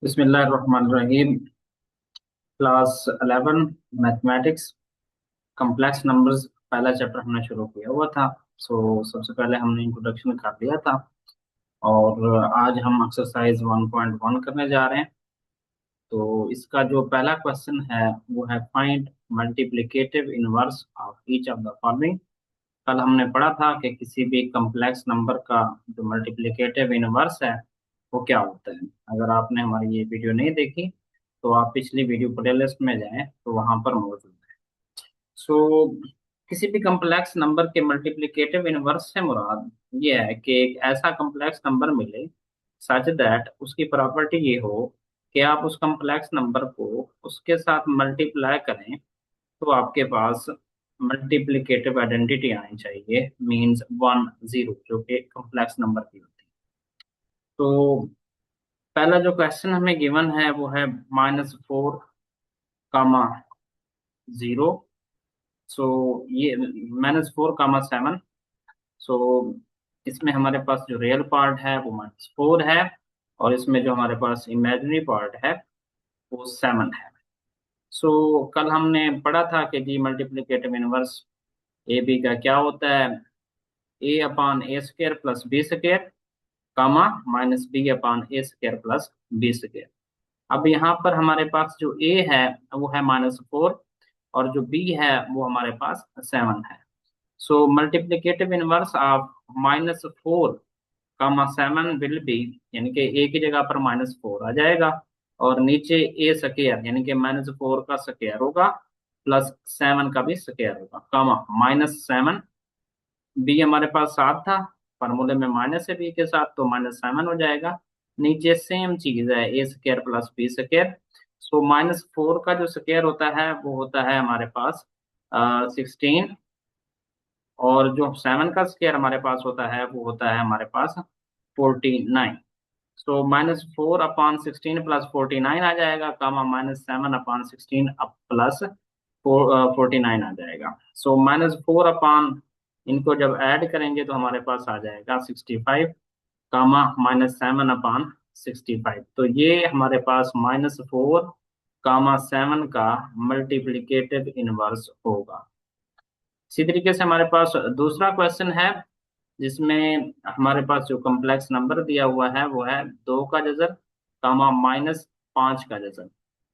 बिस्मिल्लाहिर्रहमानिर्रहीम। Class 11 mathematics complex numbers पहला chapter हमने शुरू किया हुआ था। सबसे पहले हमने इंट्रोडक्शन कर दिया था और आज हम एक्सरसाइज 1.1 करने जा रहे हैं। तो इसका जो पहला क्वेश्चन है वो है find multiplicative inverse of each of the following. कल हमने पढ़ा था कि किसी भी कॉम्प्लेक्स नंबर का जो मल्टीप्लिकेटिव इनवर्स है वो क्या होता है। अगर आपने हमारी ये वीडियो नहीं देखी तो आप पिछली वीडियो प्लेलिस्ट में जाएं तो वहां पर मौजूद है। सो किसी भी कॉम्प्लेक्स नंबर के मल्टीप्लिकेटिव इनवर्स से मुराद ये है कि एक ऐसा कॉम्प्लेक्स नंबर मिले सच दैट उसकी प्रॉपर्टी ये हो कि आप उस कॉम्प्लेक्स नंबर को उसके साथ मल्टीप्लाई करें तो आपके पास मल्टीप्लिकेटिव आइडेंटिटी आनी चाहिए, मींस 1 0, जो कि कॉम्प्लेक्स नंबर की होती है। तो पहला जो क्वेश्चन हमें गिवन है वो है -4, 0। सो ये -4, 7। सो इसमें हमारे पास जो रियल पार्ट है वो -4 है और इसमें जो हमारे पास इमेजिनरी पार्ट है वो 7 है। कल हमने पढ़ा था कि जी मल्टीप्लिकेटिव इनवर्स ए बी का क्या होता है, a/a² + b² कामा -b/a² + b²। अब यहाँ पर हमारे पास जो a है वो है -4 और जो b है वो हमारे पास 7 है। Multiplicative inverse of -4, 7 will be, यानी कि a की जगह पर -4 आ जाएगा और नीचे a² यानी कि -4 का स्क्वायर होगा प्लस 7 का भी स्क्वायर होगा, कामा -7। बी हमारे पास 7 था, फार्मूले में माइनस है बी के साथ तो -7 हो जाएगा। नीचे सेम चीज है a² + b²। -4 का जो स्क्वायर होता है वो होता है हमारे पास 16 और जो 7 का स्क्वायर हमारे पास होता है वो होता है हमारे पास 49। -4/16 + 49 आ जाएगा, कामा -7/16 प्लस 49 आ जाएगा। -4 इनको जब ऐड करेंगे तो हमारे पास आ जाएगा 65, कामा -7/65। तो ये हमारे पास -4, 7 का मल्टीप्लिकेटिव इनवर्स होगा। इसी तरीके से हमारे पास दूसरा क्वेश्चन है जिसमें हमारे पास जो कॉम्प्लेक्स नंबर दिया हुआ है वो है 2 का जजर, कामा -5 का जजर।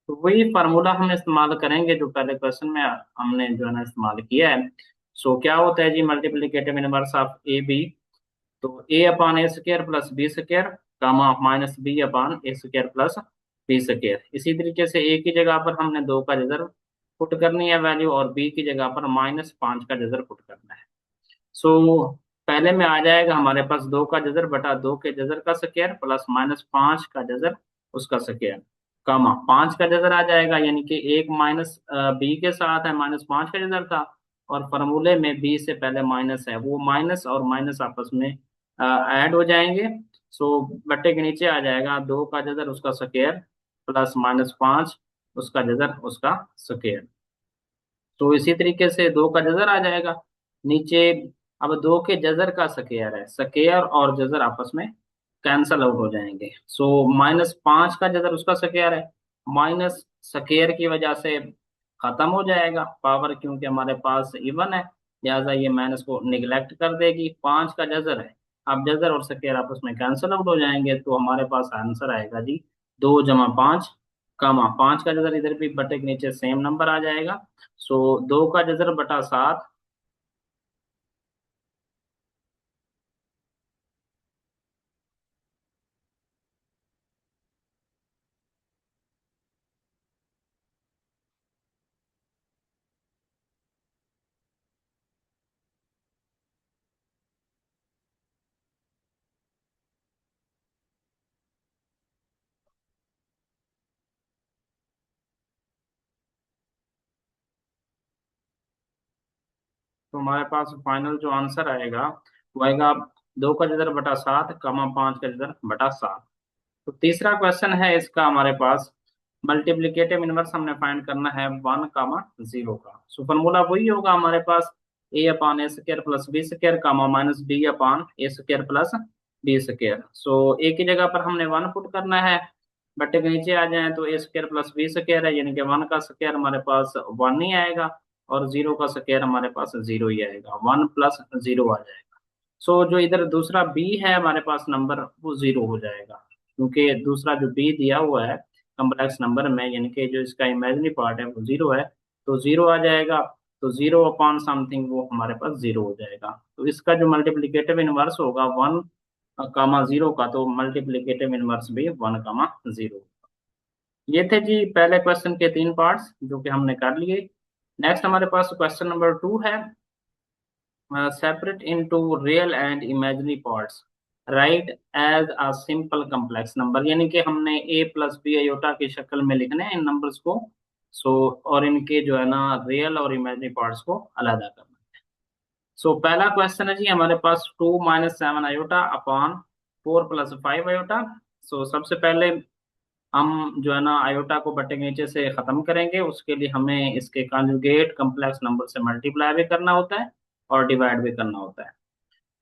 तो वही फार्मूला हम इस्तेमाल करेंगे जो पहले क्वेश्चन में हमने जो है ना इस्तेमाल किया है। क्या होता है जी multiplicative inverse of A B, तो a/a² + b² कामा -b/a² + b²। इसी तरीके से a की जगह पर हमने 2 का जजर पुट करनी है वैल्यू और b की जगह पर -5 का जजर पुट करना है। पहले में आ जाएगा हमारे पास 2 का जजर बटा 2 के जजर का स्क्वायर प्लस -5 का जजर उसका स्क्वायर, कामा 5 का जजर आ जाएगा, यानी कि एक माइनस बी के साथ है, -5 का जजर था और फॉर्मूले में बी से पहले माइनस है, वो माइनस और माइनस आपस में ऐड हो जाएंगे। बट्टे के नीचे आ जाएगा 2 का जजर उसका स्क्वायर प्लस -5 उसका जजर उसका स्क्वायर। इसी तरीके से 2 का जजर आ जाएगा नीचे। अब 2 के जजर का स्क्वायर है, स्क्वायर और जजर आपस में कैंसल आउट हो जाएंगे। -5 का जजर उसका स्क्वायर है, माइनस स्क्वायर की वजह से खत्म हो जाएगा पावर, क्योंकि हमारे पास इवन है, लिहाजा ये माइनस को निगलेक्ट कर देगी। 5 का जजर है, अब जजर और स्क्वायर आपस में कैंसल आउट हो जाएंगे तो हमारे पास आंसर आएगा जी 2 + 5, कामा 5 का जजर इधर भी बटे के नीचे सेम नंबर आ जाएगा। 2 का जजर बटा 7, तो हमारे पास फाइनल जो आंसर आएगा वो आएगा 2 का जजर बटा 7, कामा 5 का जजर बटा 7। तो तीसरा क्वेश्चन है इसका हमारे पास मल्टीप्लिकेटिव इनवर्स हमने फाइंड करना है 1, 0 का। फॉर्मूला वही होगा हमारे पास a/a² + b² कामा -b/a² + b²। ए की जगह पर हमने 1 पुट करना है बट्टे के नीचे आ जाए तो ए स्क्वायर प्लस बी स्क्वायर है, यानी कि 1 का स्क्वायर हमारे पास 1 ही आएगा, और 0 का स्क्वायर हमारे पास 0 ही आएगा, 1 प्लस 0 आ जाएगा। सो जो इधर दूसरा बी है हमारे पास नंबर, वो 0 हो जाएगा, क्योंकि दूसरा जो बी दिया हुआ है कम्प्लेक्स नंबर में, यानी कि जो इसका इमेजिनरी पार्ट है वो 0 है, तो 0 आ जाएगा। तो 0 अपॉन समथिंग वो हमारे पास 0 हो जाएगा। तो इसका जो मल्टीप्लिकेटिव इनवर्स होगा 1 कामा 0 का, तो मल्टीप्लिकेटिव इनवर्स भी 1 कामा 0। ये थे जी पहले क्वेश्चन के 3 पार्ट्स जो कि हमने कर लिए। नेक्स्ट हमारे पास क्वेश्चन नंबर 2 है, separate into real and imaginary parts, right as a simple complex number, यानी कि हमने ए प्लस बी आयोटा की शक्ल में लिखने हैं इन नंबर्स को। सो और इनके जो है ना रियल और इमेजिनरी पार्ट्स को अलग करना है। सो पहला क्वेश्चन है जी हमारे पास 2 - 7 आयोटा अपॉन 4 + 5 आयोटा। सो सबसे पहले हम जो है ना आयोटा को बट्टे के नीचे से खत्म करेंगे, उसके लिए हमें इसके कॉन्जुगेट कम्प्लेक्स नंबर से मल्टीप्लाई भी करना होता है और डिवाइड भी करना होता है।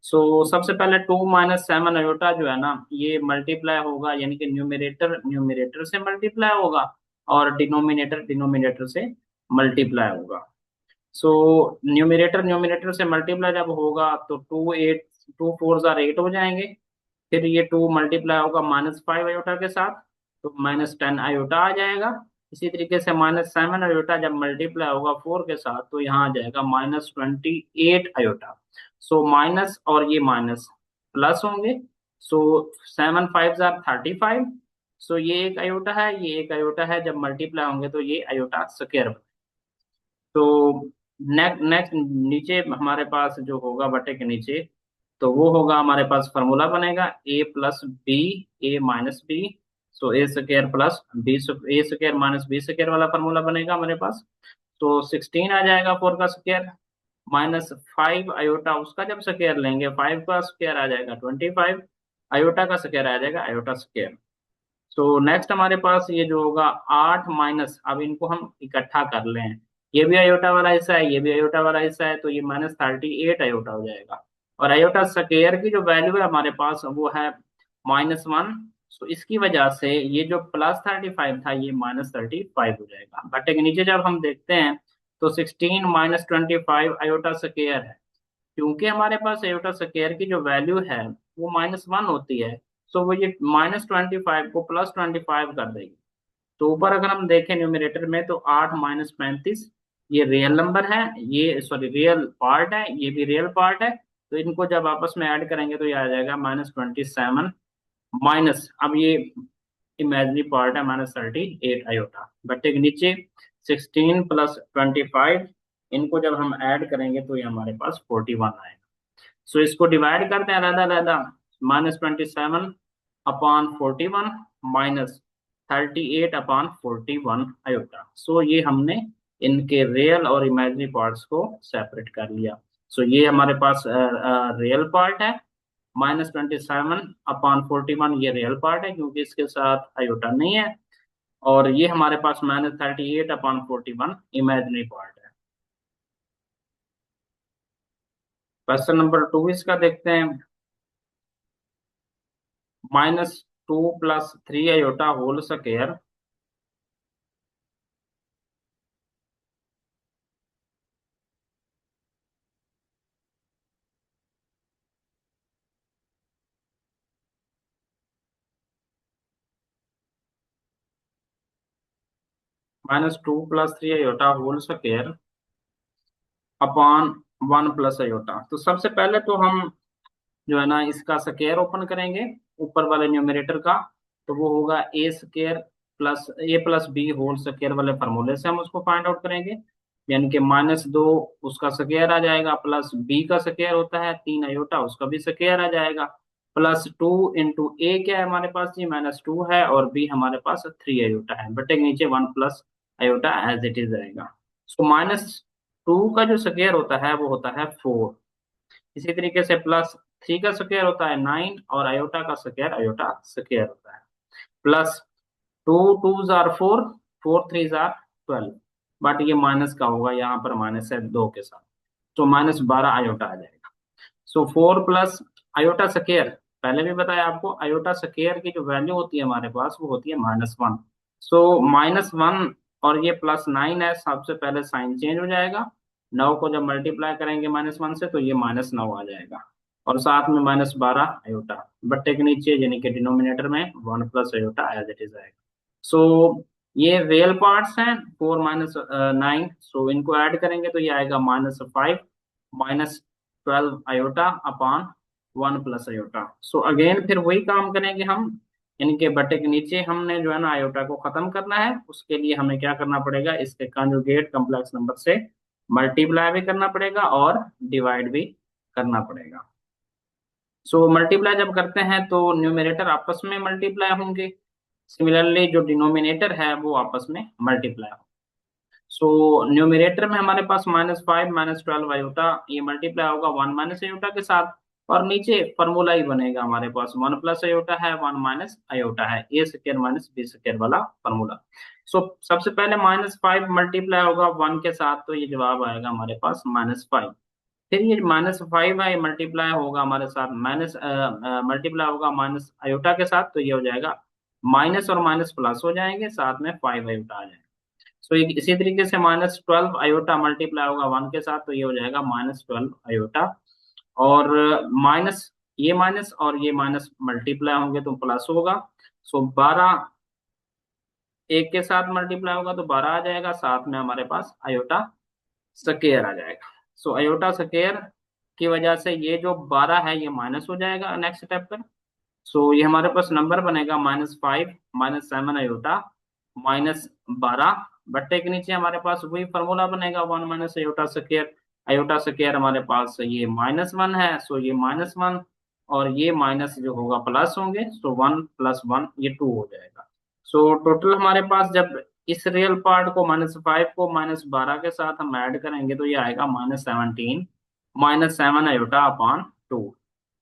सो सबसे पहले 2 - 7 आयोटा जो है ना ये मल्टीप्लाई होगा, यानी कि न्यूमरेटर न्यूमरेटर से मल्टीप्लाई होगा और डिनोमिनेटर डिनोमिनेटर से मल्टीप्लाई होगा। सो न्यूमरेटर न्यूमरेटर से मल्टीप्लाई जब होगा तो 2 8 2 4 8 हो जाएंगे। फिर ये 2 मल्टीप्लाई होगा -5 आयोटा के साथ, तो -10 आयोटा आ जाएगा। इसी तरीके से -7 आयोटा जब मल्टीप्लाई होगा 4 के साथ, तो यहाँ आ जाएगा -28 आयोटा। सो माइनस और ये माइनस प्लस होंगे। सो 7 5 = 35। सो ये एक आयोटा है, ये एक आयोटा है, जब मल्टीप्लाई होंगे तो ये आयोटा स्क्वायर। तो नेक्स्ट नीचे हमारे पास जो होगा बटे के नीचे, तो वो होगा हमारे पास फार्मूला बनेगा ए प्लस बी, ए माइनस बी। सो ए स्क्वायर प्लस बी, ए स्क्वायर माइनस बी स्क्वायर वाला फार्मूला बनेगा हमारे पास। तो 16 आ जाएगा 4 का स्क्वायर, -5 आयोटा उसका जब स्क्वायर लेंगे 5 का स्क्वायर आ जाएगा 25, आयोटा का स्क्वायर आ जाएगा आयोटा स्क्वायर। सो नेक्स्ट हमारे पास ये जो होगा 8 माइनस, अब इनको हम इकट्ठा कर लें, ये भी आयोटा वाला हिस्सा है, ये भी आयोटा वाला हिस्सा है, तो ये -38 आयोटा हो जाएगा। और आयोटा स्क्वायर की जो वैल्यू है हमारे पास वो है -1। सो इसकी वजह से ये जो +35 था ये -35 हो जाएगा। बट एक नीचे जब हम देखते हैं तो 16 - 25 आयोटा स्क्वायर है, क्योंकि हमारे पास एयोटा स्क्वायर की जो वैल्यू है वो -1 होती है। सो वो ये -25 को +25 कर देगी। तो ऊपर अगर हम देखें न्यूमरेटर में तो 8 - 35 ये रियल नंबर है, ये सॉरी रियल पार्ट है, ये भी रियल पार्ट है। तो इनको जब आपस में ऐड करेंगे तो ये आ जाएगा -27 माइनस, अब ये इमेजिनरी पार्ट है -38 आयोटा। बट एक नीचे 16 + 25, इनको जब हम ऐड करेंगे तो ये हमारे पास 41 आएगा। सो इसको डिवाइड करते हैं अलग अलग, -27/41 -38/41 आयोटा। सो ये हमने इनके रियल और इमेजिनरी पार्ट्स को सेपरेट कर लिया। सो ये हमारे पास रियल पार्ट है, -27/41 ये रियल पार्ट है क्योंकि इसके साथ आयोटा नहीं है, और ये हमारे पास -38/41 इमेजिनरी पार्ट है। क्वेश्चन नंबर 2 इसका देखते हैं, -2 + 3 iota whole square -2 + 3 iota whole square upon 1 + iota. तो सबसे पहले तो हम जो है ना इसका स्क्वायर ओपन करेंगे ऊपर वाले न्यूमरेटर का, तो वो होगा a+ b होल स्क्वायर वाले फार्मूले से हम उसको फाइंड आउट करेंगे, यानी कि -2 उसका स्क्वायर आ जाएगा, प्लस b का स्क्वायर होता है 3 आयोटा, उसका भी स्क्वायर आ जाएगा, +2 × a क्या है हमारे पास जी -2 है, और b हमारे पास 3 आयोटा है, बट एक नीचे 1 + आयोटा एज इट इज रहेगा। सो -2 का जो स्क्वायर होता है वो होता है 4। इसी तरीके से +3 का स्क्वायर होता है 9, और आयोटा का स्क्वायर आयोटा स्क्वायर होता है। +2 × 2 = 4, 4 × 3 = 12, बट ये माइनस का होगा, यहाँ पर माइनस है 2 के साथ, तो -12 आयोटा आ जाएगा। सो 4 प्लस आयोटा स्क्वायर, पहले भी बताया आपको, आयोटा स्क्वायर की जो वैल्यू होती है हमारे पास वो होती है -1। सो -1 और ये +9 है, सबसे पहले साइन चेंज हो जाएगा। 9 को जब मल्टीप्लाई करेंगे -1 से तो ये -9 आ जाएगा, और साथ में -12 आयोटा। बट्टे के नीचे यानी कि डिनोमिनेटर में 1 + आयोटा एज इट इज आएगा। सो ये रियल पार्ट्स हैं, 4 - 9, सो इनको ऐड करेंगे तो ये आएगा -5 -12 iota upon 1 + iota. So again फिर वही काम करेंगे हम, इनके बटे के नीचे हमने जो है ना आयोटा को खत्म करना है। उसके लिए हमें क्या करना पड़ेगा, इसके कंजुगेट कॉम्प्लेक्स नंबर से मल्टीप्लाई भी करना पड़ेगा और डिवाइड भी करना पड़ेगा। सो मल्टीप्लाई जब करते हैं तो न्यूमरेटर आपस में मल्टीप्लाई होंगे, सिमिलरली जो डिनोमिनेटर है वो आपस में मल्टीप्लाई होगा। सो न्यूमरेटर में हमारे पास -5 -12 आयोटा, ये मल्टीप्लाई होगा 1 - आयोटा के साथ, और नीचे फॉर्मूला ही बनेगा हमारे पास, 1 + आयोटा है, 1 - आयोटा है, a² - b² वाला फॉर्मूला। सो सबसे पहले -5 मल्टीप्लाई होगा 1 के साथ, तो ये जवाब आएगा हमारे पास -5। फिर ये -5 है, मल्टीप्लाई होगा हमारे साथ मल्टीप्लाई होगा माइनस आयोटा के साथ, तो ये हो जाएगा माइनस और माइनस प्लस हो जाएंगे, साथ में 5 आयोटा आ जाएगा। सो इसी तरीके से -12 आयोटा मल्टीप्लाई होगा 1 के साथ, तो ये हो जाएगा -12 आयोटा। और माइनस, ये माइनस और ये माइनस मल्टीप्लाई होंगे तो प्लस होगा। सो 12 एक के साथ मल्टीप्लाई होगा तो 12 आ जाएगा, साथ में हमारे पास आयोटा स्क्वायर आ जाएगा। सो आयोटा स्क्वायर की वजह से ये जो 12 है ये माइनस हो जाएगा नेक्स्ट स्टेप पर। सो ये हमारे पास नंबर बनेगा -5 -7 आयोटा -12, बट्टे के नीचे हमारे पास वही फॉर्मूला बनेगा 1 - आयोटा स्क्वायर। आयोटा स्क्वायर हमारे पास ये -1 है, सो ये -1 और ये माइनस जो होगा प्लस होंगे, सो 1 + 1 ये 2 हो जाएगा। सो टोटल हमारे पास जब इस रियल पार्ट को -5 को -12 के साथ हम ऐड करेंगे तो ये आएगा -17 -7 आयोटा अपॉन 2।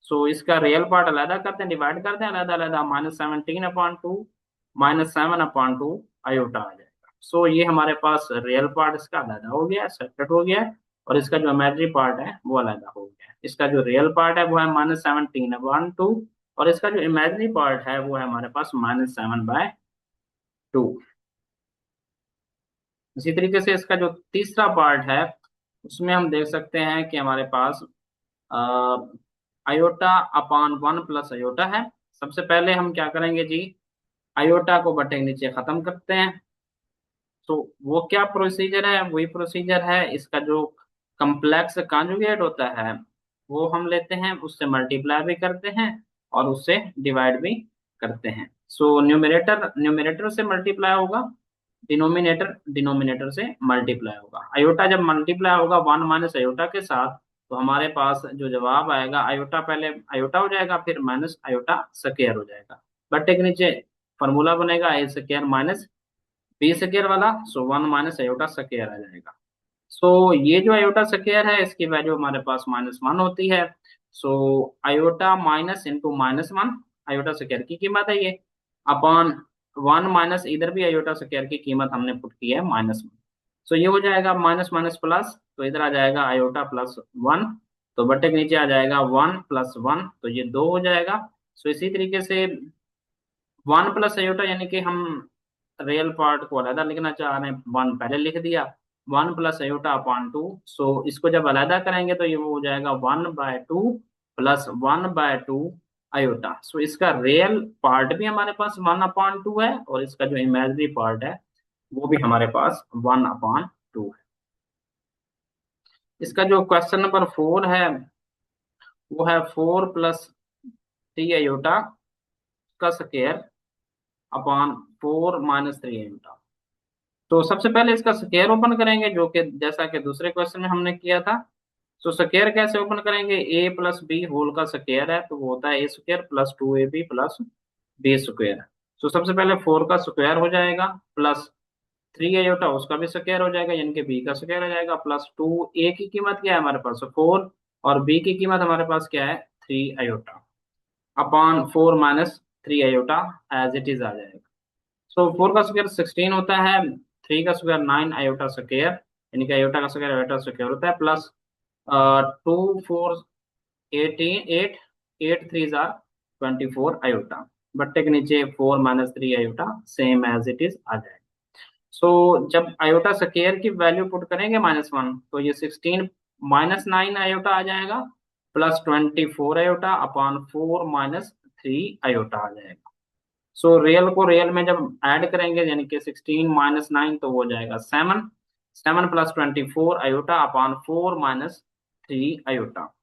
सो इसका रियल पार्ट अलग करते हैं, डिवाइड करते हैं अलग अलग, -17/2 -7/2 आयोटा आ जाएगा। सो ये हमारे पास रियल पार्ट इसका अलग हो गया, सेपरेट हो गया है, और इसका जो इमेजिनरी पार्ट है वो अलग हो गया है। इसका जो रियल पार्ट है वो है -17/2, और इसका जो इमेजिनरी पार्ट है वो है हमारे पास -7/2। इसी तरीके से इसका जो तीसरा पार्ट है उसमें हम देख सकते हैं कि हमारे पास आयोटा अपॉन 1 + आयोटा है। सबसे पहले हम क्या करेंगे जी, आयोटा को बटे के नीचे खत्म करते हैं। तो वो क्या प्रोसीजर है, वही प्रोसीजर है, इसका जो कम्प्लेक्स कॉन्जुगेट होता है वो हम लेते हैं, उससे मल्टीप्लाई भी करते हैं और उससे डिवाइड भी करते हैं। सो न्यूमरेटर न्यूमरेटर से मल्टीप्लाई होगा, डिनोमिनेटर डिनोमिनेटर से मल्टीप्लाई होगा। आयोटा जब मल्टीप्लाई होगा 1 - आयोटा के साथ, तो हमारे पास जो जवाब आएगा, आयोटा पहले आयोटा हो जाएगा, फिर माइनस आयोटा स्क्वायर हो जाएगा, बट्टे के नीचे फॉर्मूला बनेगा a² - b² वाला, सो 1 - आयोटा स्क्वायर आ जाएगा। सो ये जो आयोटा स्क्वायर है इसकी वैल्यू हमारे पास -1 होती है। So iota minus into -1, iota square की कीमत है ये, अपॉन 1 माइनस, इधर भी आयोटा स्क्वायर की कीमत हमने पुट की है -1। सो ये हो जाएगा माइनस माइनस प्लस, तो इधर आ जाएगा आयोटा +1, तो बट्टे के नीचे आ जाएगा 1 + 1, तो ये 2 हो जाएगा। सो इसी तरीके से 1 + आयोटा यानी कि हम रियल पार्ट को अलग लिखना चाह रहे हैं, 1 पहले लिख दिया, 1 + आयोटा अपॉन 2। सो इसको जब अलग करेंगे तो ये वो हो जाएगा 1/2 + 1/2 आयोटा। सो इसका रियल पार्ट भी हमारे पास 1/2 है, और इसका जो इमेजिनरी पार्ट है वो भी हमारे पास 1/2 है। इसका जो क्वेश्चन नंबर 4 है वो है 4 + 3 आयोटा का स्क्वायर अपॉन 4 - 3 आयोटा। तो सबसे पहले इसका स्क्वायर ओपन करेंगे, जो कि जैसा कि दूसरे क्वेश्चन में हमने किया था। तो स्क्वायर कैसे ओपन करेंगे, a + b होल का स्क्वायर है तो वो होता है a² + 2ab + b²। तो सबसे पहले 4 का स्क्वायर हो जाएगा, प्लस 3 आयोटा उसका भी स्क्वायर हो जाएगा, यानी कि b का स्क्वायर हो जाएगा, +2, a की कीमत क्या है हमारे पास 4, और b की कीमत हमारे पास क्या है 3 iota, upon 4 - 3 iota as it is आ जाएगा। सो 4 का स्क्वायर 16 होता है, 3 का स्क्वायर 9 आयोटा स्क्वायर, यानी कि आयोटा का स्क्वायर आयोटा स्क्वायर होता है, प्लस 2 4 18 8 8 3 जार 24 आयोटा, बट्टे के नीचे 4 - 3 iota same as it is आ जाएगा। सो जब आयोटा स्क्वायर की वैल्यू पुट करेंगे -1, तो ये 16 - 9 आयोटा आ जाएगा, प्लस 24 आयोटा अपॉन 4 - 3 आयोटा आ जाएगा। सो रियल को रियल में जब ऐड करेंगे, यानी कि 16 - 9, तो वो हो जाएगा 7, 7 + 24 आयोटा अपॉन 4 - 3 आयोटा।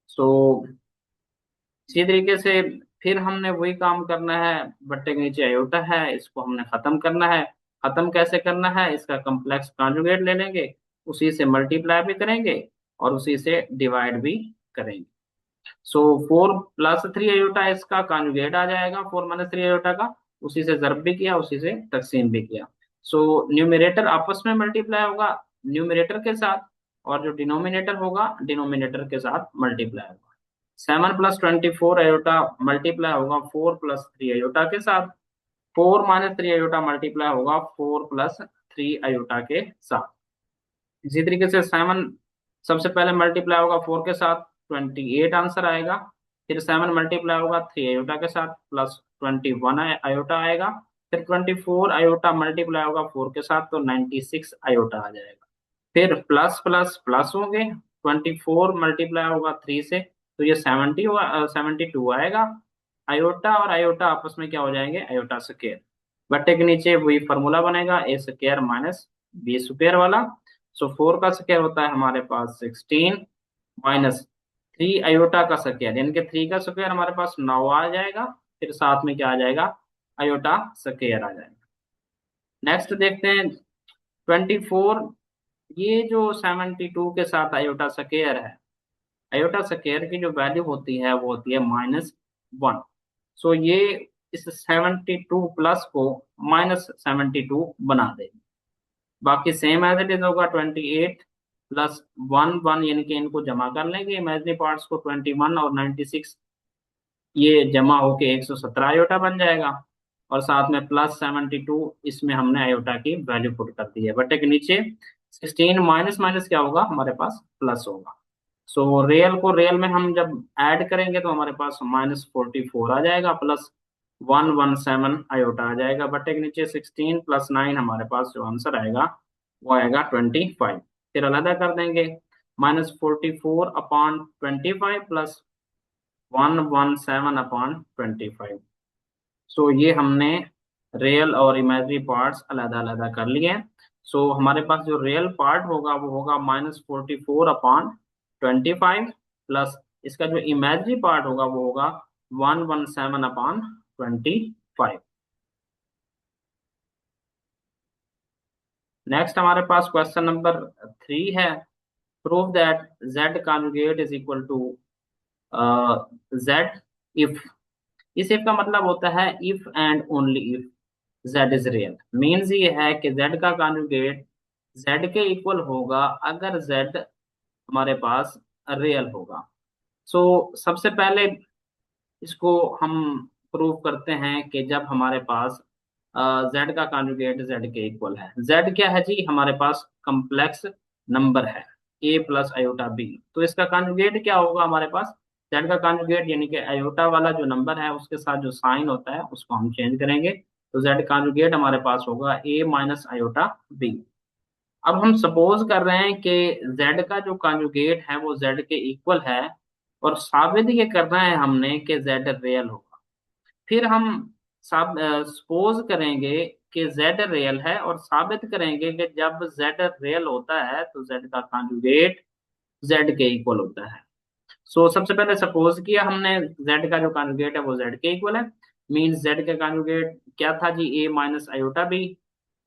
सो इसी तरीके से फिर हमने वही काम करना है, बट्टे के नीचे आयोटा है, इसको हमने खत्म करना है। खत्म कैसे करना है, इसका कॉम्प्लेक्स कॉन्जुगेट ले लेंगे, उसी से मल्टीप्लाई भी करेंगे और उसी से डिवाइड भी करेंगे। सो 4 + 3 आयोटा इसका कॉन्जुगेट आ जाएगा, 4 - 3 आयोटा का, उसी से ज़र्ब भी किया, उसी से तकसीम भी किया। सो न्यूमरेटर आपस में मल्टीप्लाई होगा न्यूमरेटर के साथ, और जो डिनोमिनेटर होगा डिनोमिनेटर के साथ मल्टीप्लाई होगा। 7 + 24 आयोटा मल्टीप्लाई होगा 4 + 3 आयोटा के साथ, 4 - 3 आयोटा मल्टीप्लाई होगा 4 + 3 आयोटा के साथ। इसी तरीके से 7 सबसे पहले मल्टीप्लाई होगा 4 के साथ, 28 आंसर आएगा। फिर 7 मल्टीप्लाई होगा 3 आयोटा के साथ, प्लस 21 आयोटा आएगा। फिर 24 आयोटा मल्टीप्लाई होगा 4 के साथ, तो 96 आयोटा आ जाएगा। फिर प्लस प्लस प्लस होंगे, 24 मल्टीप्लाई होगा 3 से, तो ये 72 आएगा। आयोटा और आयोटा आपस में क्या हो जाएंगे, आयोटा स्क्वायर। बट्टे के नीचे वही फॉर्मूला बनेगा, ए स्क्वायर माइनस बी स्क्वायर वाला। सो 4 का स्क्वायर होता है हमारे पास 16, माइनस 3 आयोटा का स्क्वायर, यानी कि 3 का स्क्वायर हमारे पास 9 आ जाएगा। फिर साथ में क्या आ जाएगा, आयोटा स्क्वायर आ जाएगा। नेक्स्ट देखते हैं 24। ये जो 72 के साथ आयोटा स्क्वायर है, आयोटा स्क्वायर की जो वैल्यू होती है वो होती है -1। सो ये इस 72 प्लस को -72 बना देगी। बाकी सेम एज इट इज होगा, 28 प्लस 1 यानी कि इनको जमा कर लेंगे इमेजनरी पार्ट्स को, 21 और 96 ये जमा होके 117 आयोटा बन जाएगा। और साथ में प्लस 72, इसमें हमने आयोटा की वैल्यू पुट कर दी है। बटे के नीचे 16 माइनस माइनस क्या होगा, हमारे पास प्लस होगा। सो रियल को रियल में हम जब ऐड करेंगे तो हमारे पास -44 आ जाएगा, प्लस 117 आयोटा आ जाएगा। बटे के नीचे 16 + 9, हमारे पास जो आंसर आएगा वो आएगा 25। फिर अलग कर देंगे, -44/25 प्लस 117/25। सो ये हमने रियल और इमेजनरी पार्ट्स अलग अलग कर लिए हैं। सो हमारे पास जो रियल पार्ट होगा वो होगा -44/25, प्लस इसका जो इमेजनरी पार्ट होगा वो होगा 117/25। नेक्स्ट हमारे पास क्वेश्चन नंबर 3 है, prove that z conjugate is equal to z if. इस इफ का मतलब होता है if and only if z is real. Means ये है कि z का कॉन्जुगेट z के इक्वल होगा अगर z हमारे पास रियल होगा। सो सबसे पहले इसको हम प्रूव करते हैं कि जब हमारे पास z का कॉन्जुगेट z के इक्वल है। z क्या है जी, हमारे पास कॉम्प्लेक्स नंबर है a + आयोटा b, तो इसका कॉन्जुगेट क्या होगा हमारे पास, z का कॉन्जुगेट यानी कि आयोटा वाला जो नंबर है उसके साथ जो साइन होता है उसको हम चेंज करेंगे, तो z कॉन्जुगेट हमारे पास होगा a - आयोटा b। अब हम सपोज कर रहे हैं कि z का जो कॉन्जुगेट है वो z के इक्वल है, और साबित ये करना है हमने कि z रियल होगा। फिर हम सपोज करेंगे कि z रियल है, और साबित करेंगे कि जब z रियल होता है तो z का कॉन्जुगेट z के इक्वल होता है। सो सबसे पहले सपोज किया हमने z का जो कॉन्जुगेट है वो z के इक्वल है। मीन्स z का कॉन्जुगेट क्या था जी, a - iota b,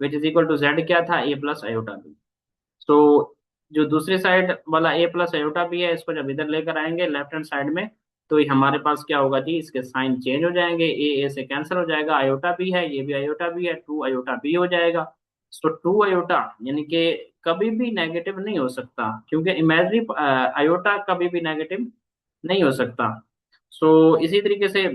which is equal to z क्या था, a + आयोटा b। तो जो दूसरी साइड वाला a + आयोटा b है, इसको जब इधर लेकर आएंगे लेफ्ट हैंड साइड में, तो ये हमारे पास क्या होगा जी, इसके साइन चेंज हो जाएंगे, a से कैंसिल हो जाएगा, आयोटा b है, ये भी आयोटा b है, 2 आयोटा b हो जाएगा। सो 2 आयोटा यानी कि कभी भी नेगेटिव नहीं हो सकता, क्योंकि इमेजनरी आयोटा कभी भी नेगेटिव नहीं हो सकता। सो इसी तरीके से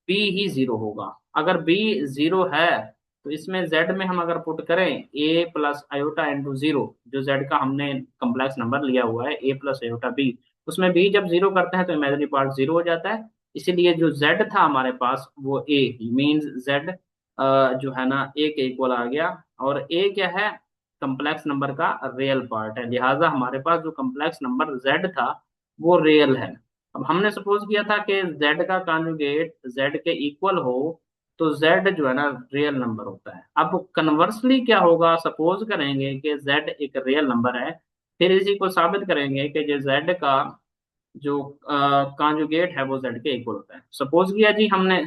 बी ही 0 होगा। अगर बी 0 है तो इसमें z में हम अगर पुट करें a + आयोटा × 0, जो z का हमने कम्प्लेक्स नंबर लिया हुआ है a + आयोटा b, उसमें b जब 0 करते हैं तो इमेजनरी पार्ट 0 हो जाता है, इसीलिए जो z था हमारे पास वो a मींस z जो है ना a के इक्वल आ गया। और a क्या है, कम्प्लेक्स नंबर का रियल पार्ट है, लिहाजा हमारे पास जो कम्प्लेक्स नंबर z था वो रियल है। अब हमने सपोज किया था कि z का कॉन्जुगेट z के इक्वल हो, तो z जो है ना रियल नंबर होता है। अब कन्वर्सली क्या होगा, सपोज करेंगे कि z एक रियल नंबर है, फिर इसी को साबित करेंगे कि जो z का जो कॉन्जुगेट है वो z के इक्वल होता है। सपोज किया जी हमने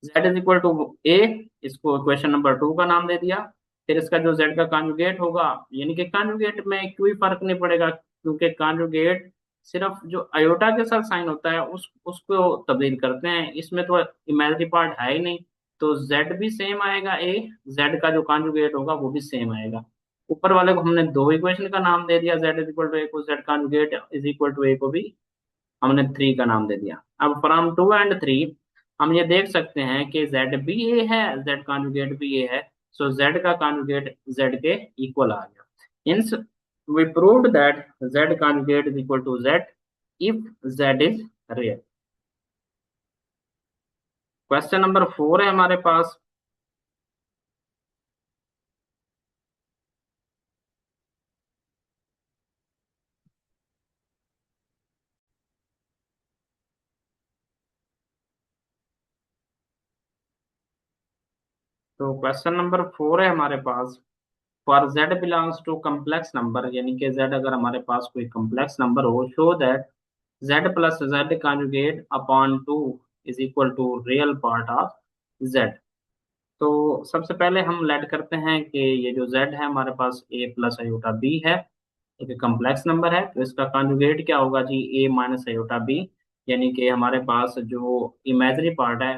z is equal to a, इसको क्वेश्चन नंबर 2 का नाम दे दिया। फिर इसका जो z का कॉन्जुगेट होगा, यानी कि कॉन्जुगेट में कोई फर्क नहीं पड़ेगा, क्योंकि कॉन्जुगेट सिर्फ जो अयोटा के साथ साइन होता है उसको तब्दील करते हैं, इसमें तो इमेजिनरी पार्ट है ही नहीं। तो z भी सेम आएगा a, z का जो कॉन्जुगेट होगा वो भी सेम आएगा। ऊपर वाले को हमने दो इक्वेशन का नाम दे दिया, z is equal to a को z conjugate is equal to a को भी हमने 3 का नाम दे दिया। अब फ्रॉम 2 and 3 हम ये देख सकते हैं कि z भी a है, z कॉन्जुगेट भी a है। सो z का कॉन्जुगेट z के इक्वल आ गया। Hence we proved that z conjugate is equal to z if z is real। Question number 4 है हमारे पास। तो क्वेश्चन नंबर 4 है हमारे पास। For z belongs to complex number, यानी कि z अगर हमारे पास कोई कम्प्लेक्स नंबर हो, show that z plus z conjugate upon 2 is equal to real part of z। तो सबसे पहले हम लेट करते हैं कि ये जो z है हमारे पास a प्लस आयोटा b है, एक कम्प्लेक्स नंबर है, तो इसका कॉन्जुगेट क्या होगा जी, a माइनस आयोटा b, यानी कि हमारे पास जो इमेजिनरी पार्ट है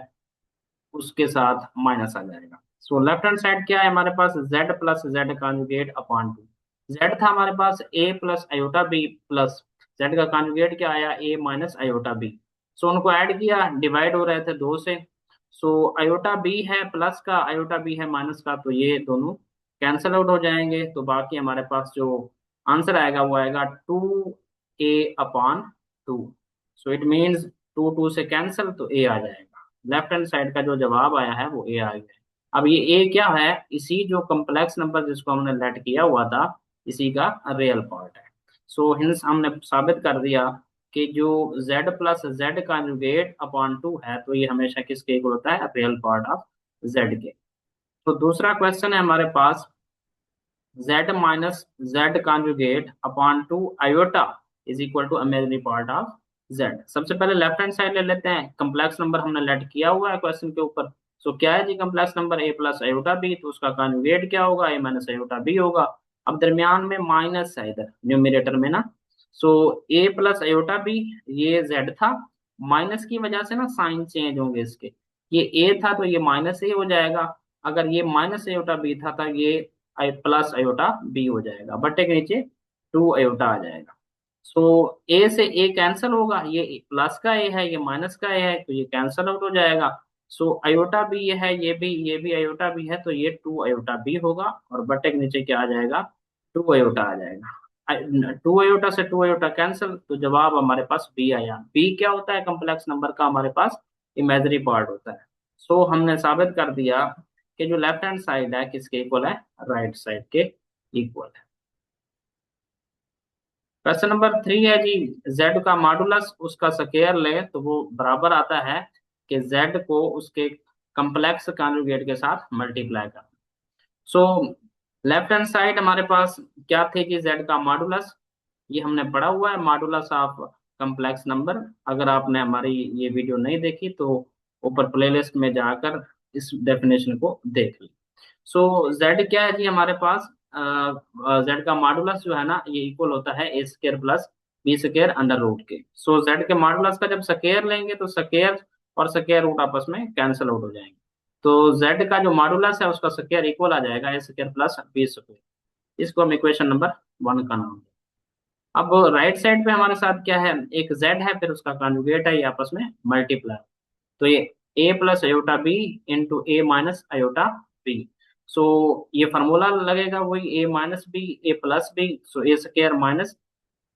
उसके साथ माइनस आ जाएगा। सो लेफ्ट हैंड साइड क्या है हमारे पास, z plus z conjugate upon 2। z था हमारे पास a plus iota b plus z का कॉन्जुगेट क्या आया, a माइनस आयोटा b। सो उनको ऐड किया, डिवाइड हो रहे थे 2 से। सो आयोटा बी है प्लस का, आयोटा बी है माइनस का, तो ये दोनों कैंसिल आउट हो जाएंगे। तो बाकी हमारे पास जो आंसर आएगा वो आएगा 2a upon 2। So it means 2 से कैंसिल, तो a आ जाएगा। लेफ्ट हैंड साइड का जो जवाब आया है वो a आ गया। अब ये a क्या है, इसी जो कम्प्लेक्स नंबर जिसको हमने लेट किया हुआ था इसी का रियल पार्ट है। सो हिंस हमने साबित कर दिया कि जो z plus Z conjugate upon 2 है, तो ये हमेशा किसके इक्वल होता है, रियल पार्ट ऑफ z के। तो दूसरा क्वेश्चन है हमारे पास, z minus z conjugate upon 2 iota is equal to imaginary part of z। सबसे पहले लेफ्ट हैंड साइड ले लेते हैं, कम्प्लेक्स नंबर हमने लेट किया हुआ है क्वेश्चन के ऊपर। सो क्या है जी complex number, a plus iota b, तो उसका कॉन्जुगेट क्या होगा, a माइनस आयोटा b होगा। अब दरमियान में माइनस है इधर न्यूमिनेटर में ना, सो a प्लस आयोटा b, ये z था, माइनस की वजह से ना साइन चेंज होंगे इसके, ये a था तो ये माइनस a हो जाएगा, अगर ये माइनस आयोटा b था तो ये आई प्लस आयोटा b हो जाएगा, बटे के नीचे 2 आयोटा आ जाएगा। सो ए से ए कैंसिल होगा, ये प्लस का ए है ये माइनस का ए है, तो ये कैंसिल आउट हो जाएगा। सो अयोटा भी ये है, ये भी अयोटा भी है, तो ये 2 अयोटा बी होगा, और बटे के नीचे क्या आ जाएगा, 2 अयोटा आ जाएगा। 2 अयोटा से 2 अयोटा कैंसिल, तो जवाब हमारे पास बी आया। बी क्या होता है, कम्प्लेक्स नंबर का हमारे पास इमेजरी पार्ट होता है। सो हमने साबित कर दिया कि जो लेफ्ट हैंड साइड है किसके इक्वल है, राइट साइड के इक्वल है। क्वेश्चन नंबर 3 है जी, z का मॉडुलस उसका स्क्वायर ले तो वो बराबर आता है कि z को उसके कम्प्लेक्स कॉन्जुगेट के साथ मल्टीप्लाई कर। सो लेफ्ट हैंड साइड हमारे पास क्या थे जी, z का मॉडुलस, ये हमने पढ़ा हुआ है, मॉडुलस ऑफ कम्प्लेक्स नंबर। अगर आपने हमारी ये वीडियो नहीं देखी तो ऊपर प्लेलिस्ट में जाकर इस डेफिनेशन को देख ली। सो z क्या है जी हमारे पास, z का मॉडुलस जो है ना ये इक्वल होता है a square plus b square under root के। सो z के मॉडुलस का जब स्क्वायर लेंगे तो स्क्वायर और स्क्वायर रूट आपस में कैंसिल आउट हो जाएंगे, तो z का जो मॉडुलस है उसका स्क्वायर इक्वल आ जाएगा ए स्क्र प्लस बी स्क्र। इसको हम इक्वेशन नंबर 1 का नाम दें। अब राइट साइड पे हमारे साथ क्या है, एक z है फिर उसका कॉन्जुगेट है, ये आपस में मल्टीप्लाई, तो ये a plus iota b into a minus iota b. So ये फार्मूला लगेगा वही, a minus b a plus b, so a square minus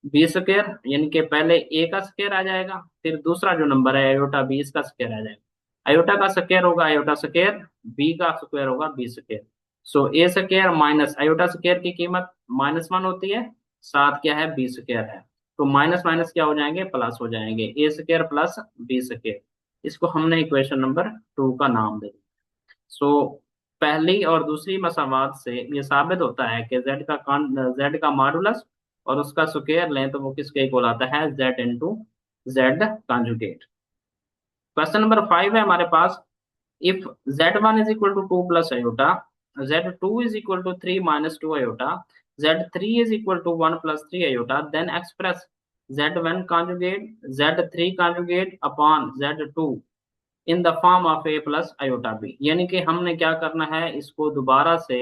b square, यानी कि पहले ए का स्क्वायर आ जाएगा, फिर दूसरा जो नंबर है आयोटा बी, इसका स्क्वायर आ जाएगा। आयोटा का स्क्वायर होगा आयोटा स्क्वायर, बी का स्क्वायर होगा बी स्क्वायर। सो ए स्क्वायर माइनस आयोटा स्क्वायर की कीमत -1 होती है, साथ क्या है बी स्क्वायर है, तो माइनस माइनस क्या हो जाएंगे, प्लस हो जाएंगे, ए स्क्वायर प्लस बी स्क्वायर। इसको हमने इक्वेशन नंबर 2 का नाम दे दिया। सो पहली और दूसरी मसावात से ये साबित होता है कि जेड का मॉडुलस और उसका स्क्वायर लें तो वो किसके इक्वल आता है, z into z conjugate. Question number 5 है हमारे पास, if z1 is equal to 2 plus iota, z2 is equal to 3 minus 2 iota, z3 is equal to 1 plus 3 iota, then express z1 conjugate z3 conjugate upon z2 in the form of a plus iota b. यानी कि हमने क्या करना है, इसको दोबारा से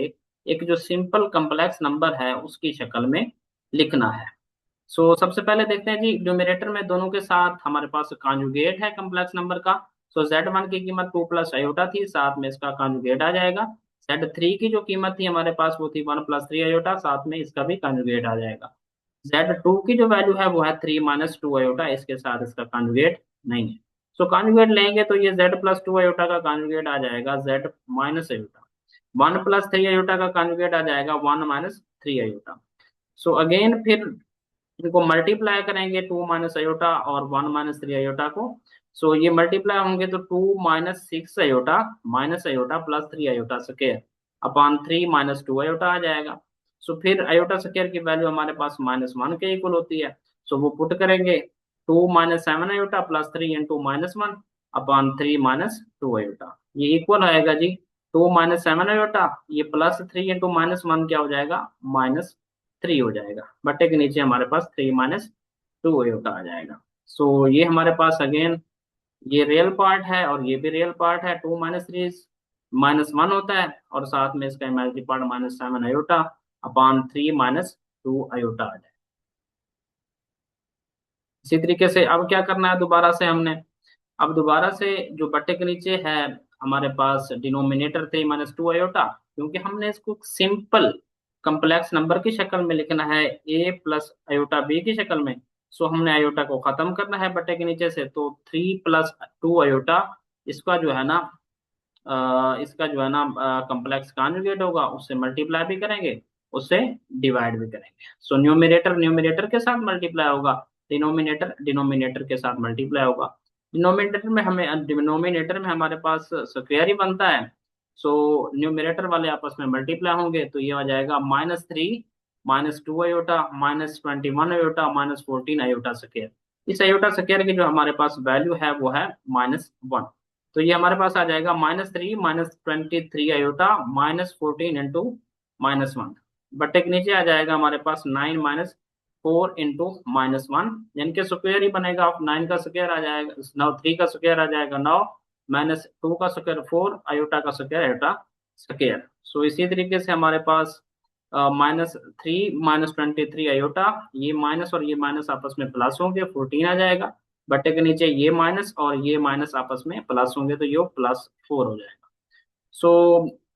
एक जो सिंपल कम्प्लेक्स नंबर है उसकी शक्ल में लिखना है। सो सबसे पहले देखते हैं जी, न्यूमरेटर में दोनों के साथ हमारे पास कॉन्जुगेट है कम्प्लेक्स नंबर का। सो z1 की कीमत 2 प्लस आयोटा थी, साथ में इसका कॉन्जुगेट आ जाएगा। z3 की जो कीमत थी हमारे पास वो थी 1 प्लस 3 आयोटा, साथ में इसका भी कॉन्जुगेट आ जाएगा। z2 की जो वैल्यू है वो है 3 माइनस 2 आयोटा, इसके साथ इसका कॉन्जुगेट नहीं है। सो कॉन्जुगेट लेंगे तो ये z प्लस 2 आयोटा का कॉन्जुगेट आ जाएगा z minus iota, 1 plus 3 iota का कॉन्जुगेट आ जाएगा 1 माइनस 3 आयोटा। सो अगेन फिर इनको मल्टीप्लाई करेंगे 2 माइनस आयोटा और 1 माइनस 3 आयोटा को। सो ये मल्टीप्लाई होंगे तो 2 minus 6 iota minus iota plus 3 iota square upon 3 minus 2 iota आ जाएगा। सो फिर आयोटा स्क्वायर की वैल्यू हमारे पास -1 के इक्वल होती है। सो वो पुट करेंगे 2 minus 7 iota plus 3 into -1 upon 3 minus 2 iota, ये इक्वल आएगा जी 2 माइनस 7 आयोटा, ये प्लस 3 इंटू -1 क्या हो जाएगा, -3 हो जाएगा, बट्टे के नीचे हमारे पास 3 माइनस 2 आयोटा आ जाएगा। सो ये हमारे पास अगेन ये रियल पार्ट है और ये भी रियल पार्ट है, 2 माइनस 3 -1 होता है और साथ में इसका imaginary part -7 iota upon 3 minus 2 iota आ जाएगा। इसी तरीके से अब क्या करना है, दोबारा से हमने अब दोबारा से जो बट्टे के नीचे है हमारे पास डिनोमिनेटर 3 माइनस 2 आयोटा, क्योंकि हमने इसको सिंपल कम्प्लेक्स नंबर की शक्ल में लिखना है ए प्लस आयोटा बी की शक्ल में। सो हमने आयोटा को खत्म करना है बट्टे के नीचे से, तो 3 प्लस 2 आयोटा इसका जो है ना इसका जो है ना कम्प्लेक्स कॉन्जुगेट होगा, उससे मल्टीप्लाई भी करेंगे, उससे डिवाइड भी करेंगे। सो न्यूमरेटर न्यूमरेटर के साथ मल्टीप्लाई होगा, डिनोमिनेटर डिनोमिनेटर के साथ मल्टीप्लाई होगा। डिनोमिनेटर में हमारे पास स्क्वायर ही बनता है। सो न्यूमरेटर वाले आपस में मल्टीप्लाई होंगे तो ये आ जाएगा -3 minus 2 iota -21 iota -14 iota square. इस आयोटा स्क्वायर की जो हमारे पास वैल्यू है वो है -1। तो ये हमारे पास आ जाएगा -3 -23 आयोटा -14 इंटू -1, बट्टे के नीचे आ जाएगा हमारे पास 9 माइनस 4 इंटू -1, यानी कि स्क्वायर ही बनेगा। 9 का स्क्वायर आ जाएगा 9, 3 का स्क्वायर आ जाएगा 9 माइनस 2 का स्क्वायर 4 आयोटा का स्क्वायर आयोटा स्क्वायर। सो इसी तरीके से हमारे पास -3 -23 आयोटा, ये माइनस और ये माइनस आपस में प्लस होंगे 14 आ जाएगा, बट्टे के नीचे ये माइनस और ये माइनस आपस में प्लस होंगे तो ये +4 हो जाएगा। सो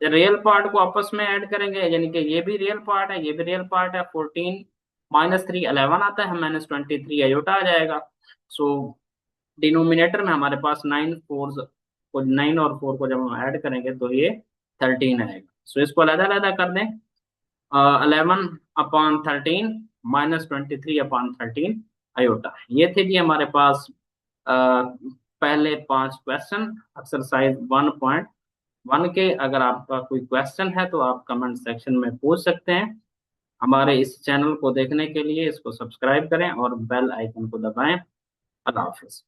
रियल पार्ट को आपस में ऐड करेंगे, यानी कि ये भी रियल पार्ट है ये भी रियल पार्ट है, 14 -3 11 आता है, -23 आयोटा आ जाएगा। सो डिनोमिनेटर में हमारे पास 9 और 4 को जब हम ऐड करेंगे तो ये 13 आएगा। सो इसको अलग अलग कर दें, 11 अपॉन 13 -23 अपॉन 13 आयोटा। ये थे जी हमारे पास अ, पहले 5 क्वेश्चन एक्सरसाइज 1.1 के। अगर आपका कोई क्वेश्चन है तो आप कमेंट सेक्शन में पूछ सकते हैं। हमारे इस चैनल को देखने के लिए इसको सब्सक्राइब करें और बेल आइकन को दबाएं। अल्लाह हाफिज।